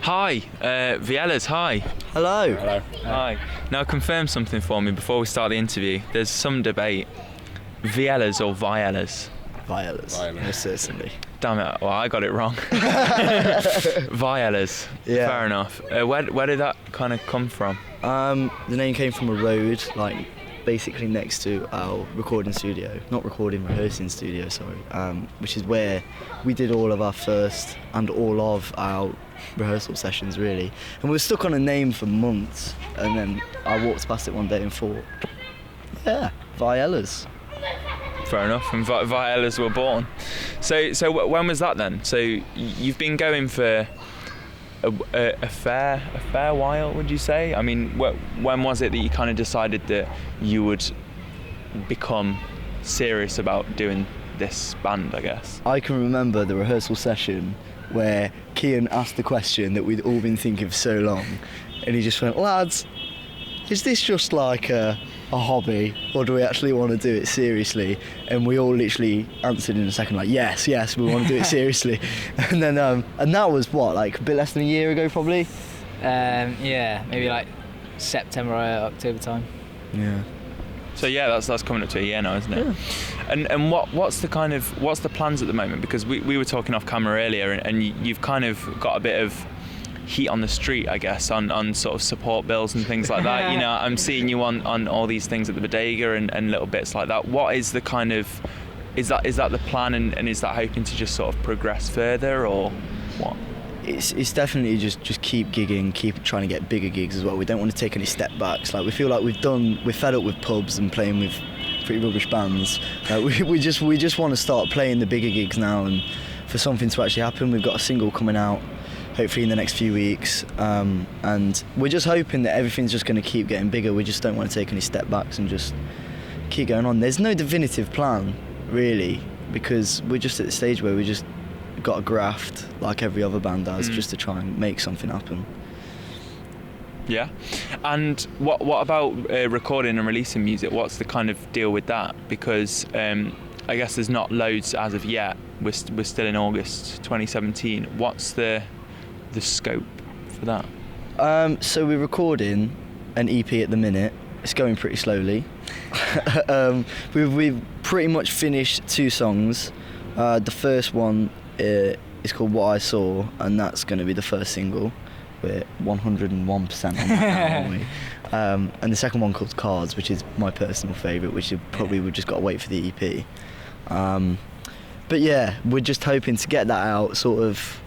Hi, Viyellas, hi. Hello. Hello. Hi. Now confirm something for me before we start the interview. There's some debate. Viyellas or Viyellas? Viyellas. Most certainly. Damn it, well I got it wrong. Viyellas. Yeah. Fair enough. Where did that kind of come from? The name came from a road, like basically next to our rehearsing studio, which is where we did all of our first and all of our rehearsal sessions really. And we were stuck on a name for months, and then I walked past it one day and thought, yeah, Viyellas. Fair enough, and Viyellas were born. So when was that then? So you've been going for a fair while, would you say? I mean, when was it that you kind of decided that you would become serious about doing this band, I guess? I can remember the rehearsal session where Kian asked the question that we'd all been thinking for so long, and he just went, lads, is this just like a hobby, or do we actually want to do it seriously? And we all literally answered in a second, like, yes, we want to do it seriously. And then and that was what, like a bit less than a year ago probably? Yeah, maybe like September or October time. Yeah. So yeah, that's coming up to a year now, isn't it? Yeah. And what's the plans at the moment? Because we were talking off camera earlier, and you've kind of got a bit of heat on the street, I guess, on sort of support bills and things like that. You know, I'm seeing you on all these things at the bodega and little bits like that. What is the kind of, is that the plan, and is that hoping to just sort of progress further, or what? It's definitely just keep gigging, keep trying to get bigger gigs as well. We don't want to take any step backs. Like, we feel like we're fed up with pubs and playing with pretty rubbish bands. We just want to start playing the bigger gigs now, and for something to actually happen. We've got a single coming out hopefully in the next few weeks, and we're just hoping that everything's just going to keep getting bigger. We just don't want to take any step backs and just keep going on. There's no definitive plan really, because we're just at the stage where we just got a graft like every other band does, just to try and make something happen. Yeah. And what about recording and releasing music? What's the kind of deal with that? Because I guess there's not loads as of yet. We're still in August 2017. What's the scope for that? So we're recording an EP at the minute. It's going pretty slowly. We've pretty much finished 2 songs. The first one is called What I Saw, and that's going to be the first single. We're 101% on that now, aren't we? And the second one called Cards, which is my personal favourite, which we've just got to wait for the EP. But yeah, we're just hoping to get that out sort of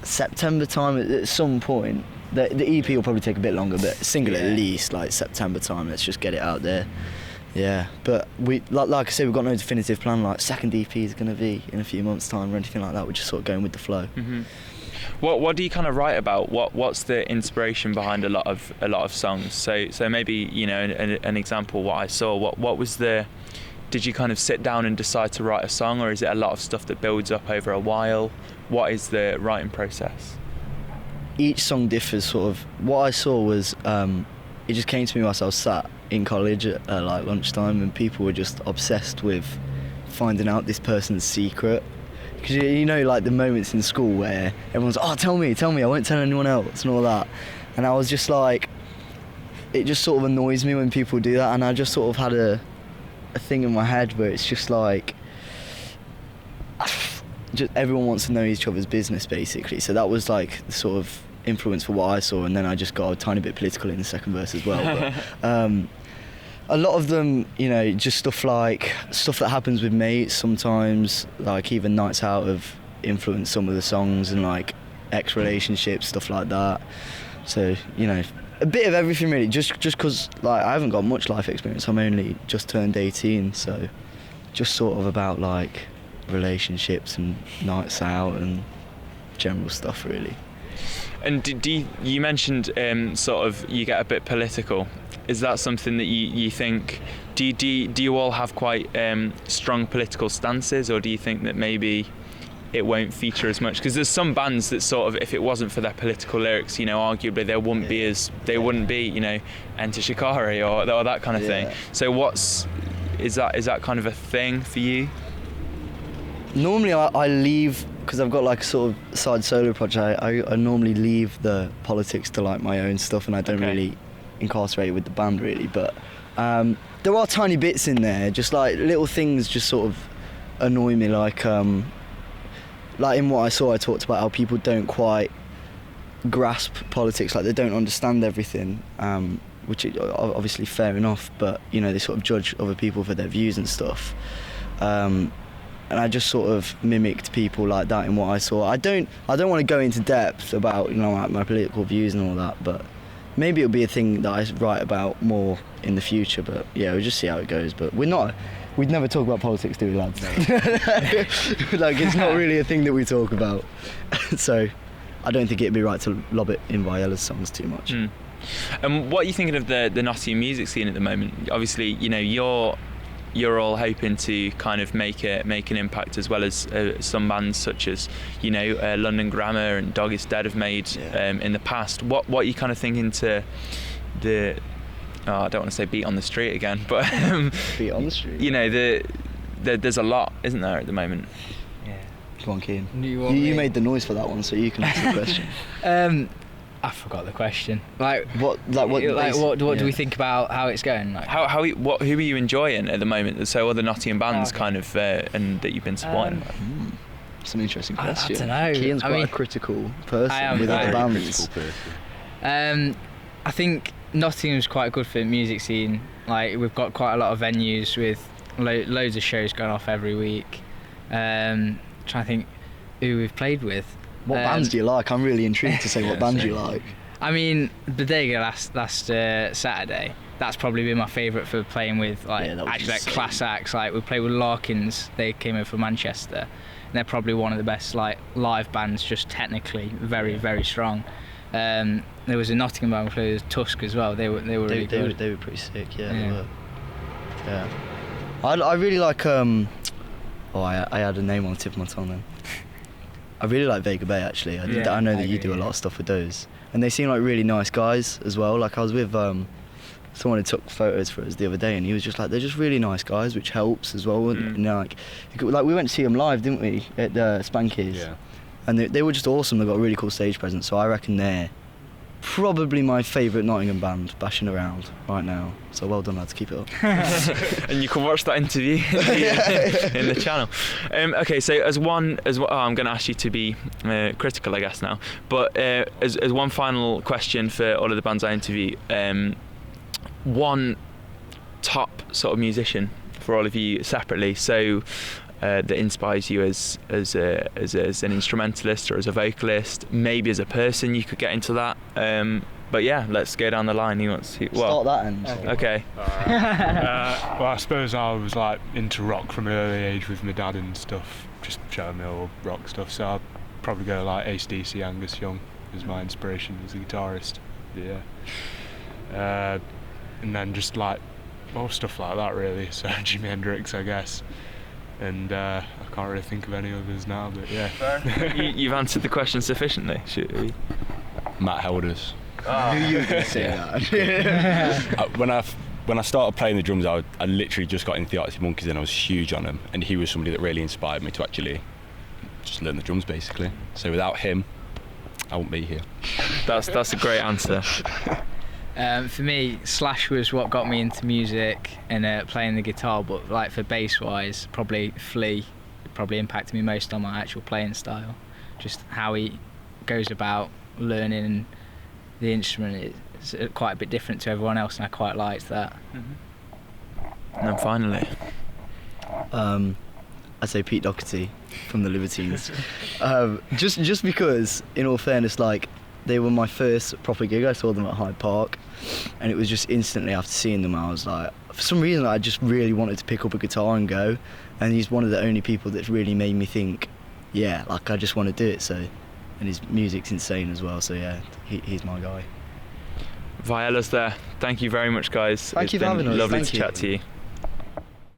September time at some point. The EP will probably take a bit longer, but single at least like September time. Let's just get it out there. Yeah, but we like I said, we've got no definitive plan. Like, second EP is going to be in a few months' time or anything like that. We're just sort of going with the flow. Mm-hmm. What do you kind of write about? What's the inspiration behind a lot of songs? So maybe, you know, an example. What I Saw. What was the? Did you kind of sit down and decide to write a song, or is it a lot of stuff that builds up over a while? What is the writing process? Each song differs, sort of. What I Saw was, it just came to me whilst I was sat in college at like lunchtime, and people were just obsessed with finding out this person's secret. Because you know, like the moments in school where everyone's, oh, tell me, I won't tell anyone else and all that. And I was just like, it just sort of annoys me when people do that, and I just sort of had a thing in my head where it's just like, just everyone wants to know each other's business basically. So that was like the sort of influence for What I Saw, and then I just got a tiny bit political in the second verse as well. But a lot of them, you know, just stuff that happens with mates sometimes, like even nights out have influenced some of the songs, and like ex-relationships, stuff like that. So, you know, a bit of everything really, just because like I haven't got much life experience. I'm only just turned 18, so just sort of about like relationships and nights out and general stuff really. And you mentioned sort of you get a bit political. Is that something that you think? Do you all have quite strong political stances, or do you think that maybe it won't feature as much? Because there's some bands that sort of, if it wasn't for their political lyrics, you know, arguably they wouldn't be, you know, Enter Shikari or that kind of thing. So is that kind of a thing for you? Normally I leave because I've got like a sort of side solo project, I normally leave the politics to like my own stuff, and I don't really incarcerate it with the band really, but there are tiny bits in there, just like little things just sort of annoy me, like in what I saw, I talked about how people don't quite grasp politics, like they don't understand everything, which is obviously fair enough, but you know, they sort of judge other people for their views and stuff, and I just sort of mimicked people like that in what I saw. I don't want to go into depth about, you know, like my political views and all that, but maybe it'll be a thing that I write about more in the future, but yeah, we'll just see how it goes. But we'd never talk about politics, do we, lads? No. Like, it's not really a thing that we talk about. So I don't think it'd be right to lob it in Viyellas songs too much. And what are you thinking of the Nottingham music scene at the moment? Obviously, you know, you're all hoping to kind of make an impact, as well as some bands such as, you know, London Grammar and Dog Is Dead have made in the past. What are you kind of thinking to the I don't want to say beat on the street again, but Beat on the street. You know, there's a lot, isn't there, at the moment? Yeah. Come on, Keane. You made the noise for that one, so you can answer the question. I forgot the question. What do we think about how it's going? Like, who are you enjoying at the moment? So other Nottingham bands kind of and that you've been supporting. Some interesting question. I don't know. Keane's quite a critical person with other bands. I think Nottingham's quite good for the music scene. Like, we've got quite a lot of venues with loads of shows going off every week. Trying to think who we've played with. What bands do you like? I'm really intrigued to say what bands you like. I mean, Bodega last Saturday, that's probably been my favourite for playing with, like, actually like class acts. Like, we played with Larkins, they came over from Manchester, and they're probably one of the best like live bands, just technically very, very strong. There was a Nottingham band we played with, Tusk as well. They were really good. They were pretty sick, yeah. They were. Yeah. I really like I had a name on the tip of my tongue then. I really like Vega Bay, actually. I know that you do a lot of stuff with those, and they seem like really nice guys as well. Like, I was with someone who took photos for us the other day, and he was just like, they're just really nice guys, which helps as well. And like we went to see them live, didn't we, at the Spankies? Yeah. And they were just awesome. They got a really cool stage presence, so I reckon they're probably my favourite Nottingham band bashing around right now. So well done, lads, keep it up. And you can watch that interview in the channel. Okay, so I'm going to ask you to be critical, I guess, now. But as one final question for all of the bands I interview, one top sort of musician for all of you separately. So. That inspires you as an instrumentalist or as a vocalist, maybe as a person you could get into that. But yeah, let's go down the line. He wants to start that end. Okay. Well, I suppose I was like into rock from an early age with my dad and stuff, just showing me all rock stuff. So I'd probably go like AC/DC, Angus Young as my inspiration as a guitarist. Yeah. And then just like stuff like that really. So Jimi Hendrix, I guess. And I can't really think of any others now, but yeah. You've answered the question sufficiently. Matt Helders. I knew you were going to say that. When I started playing the drums, I literally just got into the Arctic Monkeys and I was huge on them, and he was somebody that really inspired me to actually just learn the drums, basically. So without him, I wouldn't be here. That's a great answer. For me, Slash was what got me into music and playing the guitar, but like for bass wise, probably Flea probably impacted me most on my actual playing style. Just how he goes about learning the instrument is quite a bit different to everyone else, and I quite liked that. And then finally, I say Pete Doherty from the Libertines. Just because, in all fairness, like, they were my first proper gig. I saw them at Hyde Park, and it was just instantly after seeing them, I was like, for some reason I just really wanted to pick up a guitar and go, and he's one of the only people that's really made me think, yeah, like, I just want to do it. So, and his music's insane as well, so yeah, he's my guy. Viyellas there. Thank you very much, guys. Thank you for having us. Lovely to chat to you.